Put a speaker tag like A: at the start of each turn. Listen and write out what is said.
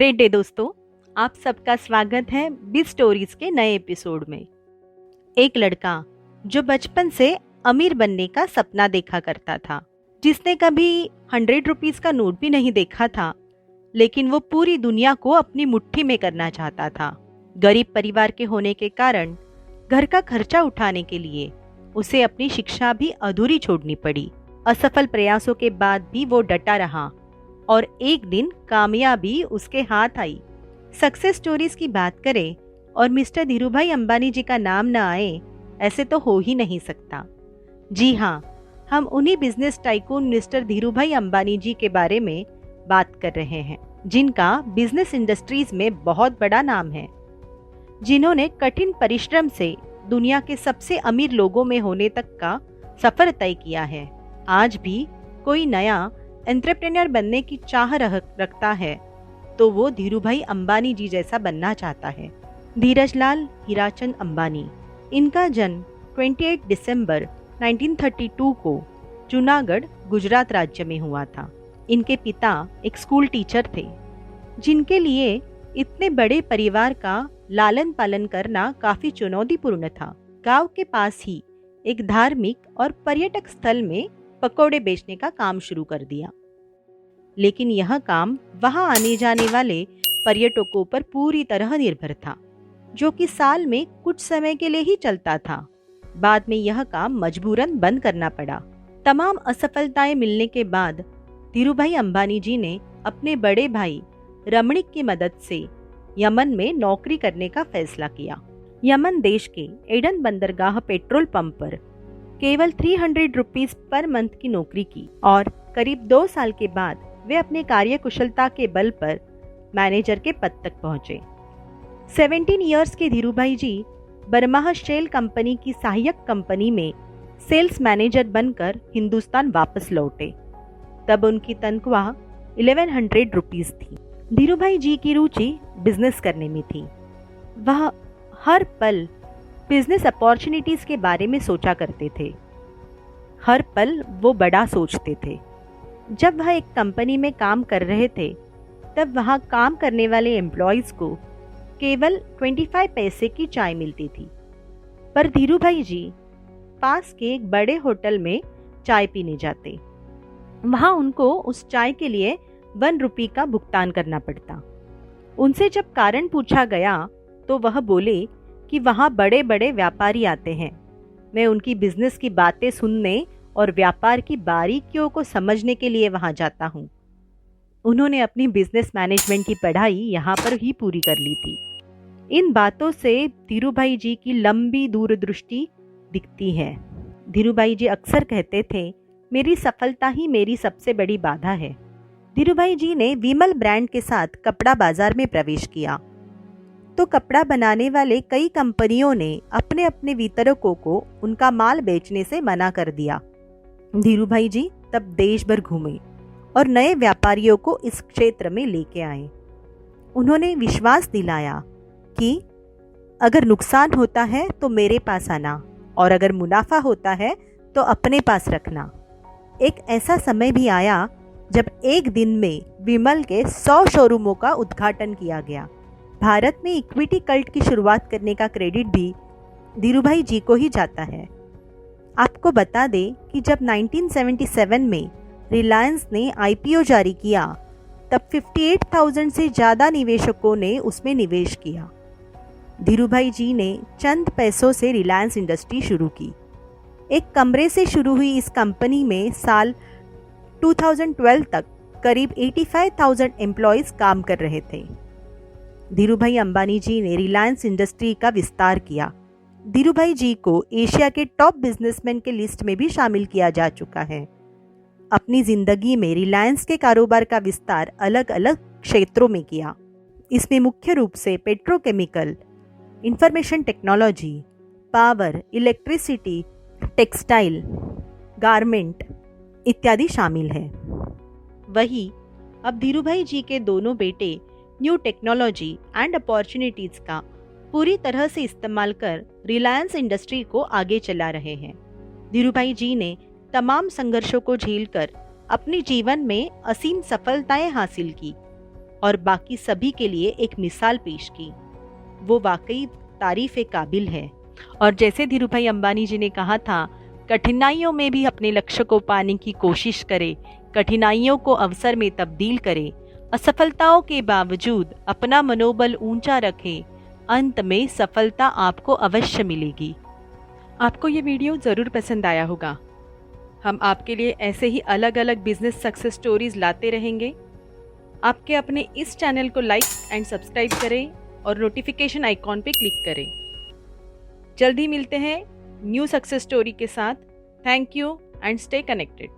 A: Great day दोस्तों। आप सबका स्वागत है बिग स्टोरीज के नए एपिसोड में। एक लड़का जो बचपन से अमीर बनने का सपना देखा करता था, जिसने कभी 100 रुपीज का नोट भी नहीं देखा था, लेकिन वो पूरी दुनिया को अपनी मुट्ठी में करना चाहता था। गरीब परिवार के होने के कारण घर का खर्चा उठाने के लिए उसे अपनी शिक्षा भी अधूरी छोड़नी पड़ी। असफल प्रयासों के बाद भी वो डटा रहा और एक दिन कामयाबी उसके हाथ आई। सक्सेस स्टोरीज की बात करें और मिस्टर धीरूभाई अंबानी जी का नाम न आए, ऐसे तो हो ही नहीं सकता। जी हाँ, हम उन्हीं business tycoon mister Dhirubhai Ambani ji के बारे में बात कर रहे हैं, जिनका बिजनेस इंडस्ट्रीज में बहुत बड़ा नाम है, जिन्होंने कठिन परिश्रम से दुनिया के सबसे अमीर लोगों में होने तक का सफर तय किया है। आज भी कोई नया एंटरप्रेन्योर बनने की चाह रखता है तो वो धीरूभाई अंबानी जी जैसा बनना चाहता है। धीरजलाल हीराचंद अंबानी, इनका जन्म 28 दिसंबर 1932 को जूनागढ़, गुजरात राज्य में हुआ था। इनके पिता एक स्कूल टीचर थे, जिनके लिए इतने बड़े परिवार का लालन पालन करना काफी चुनौतीपूर्ण था। गांव के पास ही एक धार्मिक और पर्यटक स्थल में पकौड़े बेचने का काम शुरू कर दिया, लेकिन यह काम वहां आने जाने वाले पर्यटकों पर पूरी तरह निर्भर था, जो कि साल में कुछ समय के लिए ही चलता था। बाद में यह काम मजबूरन बंद करना पड़ा। तमाम असफलताएं मिलने के बाद धीरूभाई अंबानी जी ने अपने बड़े भाई रमणीक की मदद से यमन में नौकरी करने का फैसला किया। यमन देश के एडन बंदरगाह पेट्रोल पंप पर केवल 300 रुपीज पर मंथ की नौकरी की और करीब 2 साल के बाद वे अपने कार्यकुशलता के बल पर मैनेजर के पद तक पहुंचे। 17 इयर्स के धीरूभाई जी बरमाह शेल कंपनी की सहायक कंपनी में सेल्स मैनेजर बनकर हिंदुस्तान वापस लौटे। तब उनकी तनख्वाह 1100 रुपीज थी। धीरूभाई जी की रुचि बिजनेस करने में थी। वह हर पल बिजनेस अपॉर्चुनिटीज के बारे में सोचा करते थे। हर पल वो बड़ा सोचते थे। जब वह एक कंपनी में काम कर रहे थे, तब वहां काम करने वाले एम्प्लॉयज को केवल 25 पैसे की चाय मिलती थी, पर धीरूभाई जी पास के एक बड़े होटल में चाय पीने जाते। वहां उनको उस चाय के लिए 1 रुपये का भुगतान करना पड़ता। उनसे जब कारण पूछा गया तो वह बोले कि वहां बड़े बड़े व्यापारी आते हैं, मैं उनकी बिजनेस की बातें सुनने और व्यापार की बारीकियों को समझने के लिए वहां जाता हूं। उन्होंने अपनी बिजनेस मैनेजमेंट की पढ़ाई यहाँ पर ही पूरी कर ली थी। इन बातों से धीरूभाई जी की लंबी दूरदृष्टि दिखती है। धीरूभाई जी अक्सर कहते थे, मेरी सफलता ही मेरी सबसे बड़ी बाधा है। धीरूभाई जी ने विमल ब्रांड के साथ कपड़ा बाजार में प्रवेश किया तो कपड़ा बनाने वाले कई कंपनियों ने अपने अपने वितरकों को उनका माल बेचने से मना कर दिया। धीरूभाई जी तब देश भर घूमे और नए व्यापारियों को इस क्षेत्र में लेके आए। उन्होंने विश्वास दिलाया कि अगर नुकसान होता है तो मेरे पास आना और अगर मुनाफा होता है तो अपने पास रखना। एक ऐसा समय भी आया जब एक दिन में विमल के 100 शोरूमों का उद्घाटन किया गया। भारत में इक्विटी कल्ट की शुरुआत करने का क्रेडिट भी धीरूभाई जी को ही जाता है। आपको बता दें कि जब 1977 में रिलायंस ने आईपीओ जारी किया, तब 58,000 से ज़्यादा निवेशकों ने उसमें निवेश किया। धीरूभाई जी ने चंद पैसों से रिलायंस इंडस्ट्री शुरू की। एक कमरे से शुरू हुई इस कंपनी में साल 2012 तक करीब 85,000 एम्प्लॉयज़ काम कर रहे थे। धीरूभाई अंबानी जी ने रिलायंस इंडस्ट्री का विस्तार किया। धीरूभाई जी को एशिया के टॉप बिजनेसमैन के लिस्ट में भी शामिल किया जा चुका है। अपनी जिंदगी में रिलायंस के कारोबार का विस्तार अलग अलग क्षेत्रों में किया। इसमें मुख्य रूप से petrochemical, information technology, power, electricity, textile, garment इत्यादि शामिल है। वही अब धीरूभाई जी के दोनों बेटे न्यू टेक्नोलॉजी एंड अपॉर्चुनिटीज का पूरी तरह से इस्तेमाल कर रिलायंस इंडस्ट्री को आगे चला रहे हैं। धीरूभाई जी ने तमाम संघर्षों को झेलकर अपने जीवन में असीम सफलताएं हासिल की। और बाकी सभी के लिए एक मिसाल पेश की। वो वाकई तारीफ़ काबिल है। और जैसे धीरूभाई अंबानी जी ने कहा था, कठिनाइयों में भी अपने लक्ष्य को पाने की कोशिश करें, कठिनाइयों को अवसर में तब्दील करें, असफलताओं के बावजूद अपना मनोबल ऊंचा रखें, अंत में सफलता आपको अवश्य मिलेगी। आपको ये वीडियो ज़रूर पसंद आया होगा। हम आपके लिए ऐसे ही अलग अलग बिजनेस सक्सेस स्टोरीज लाते रहेंगे। आपके अपने इस चैनल को लाइक एंड सब्सक्राइब करें और नोटिफिकेशन आइकॉन पे क्लिक करें। जल्दी मिलते हैं न्यू सक्सेस स्टोरी के साथ। Thank you and stay connected.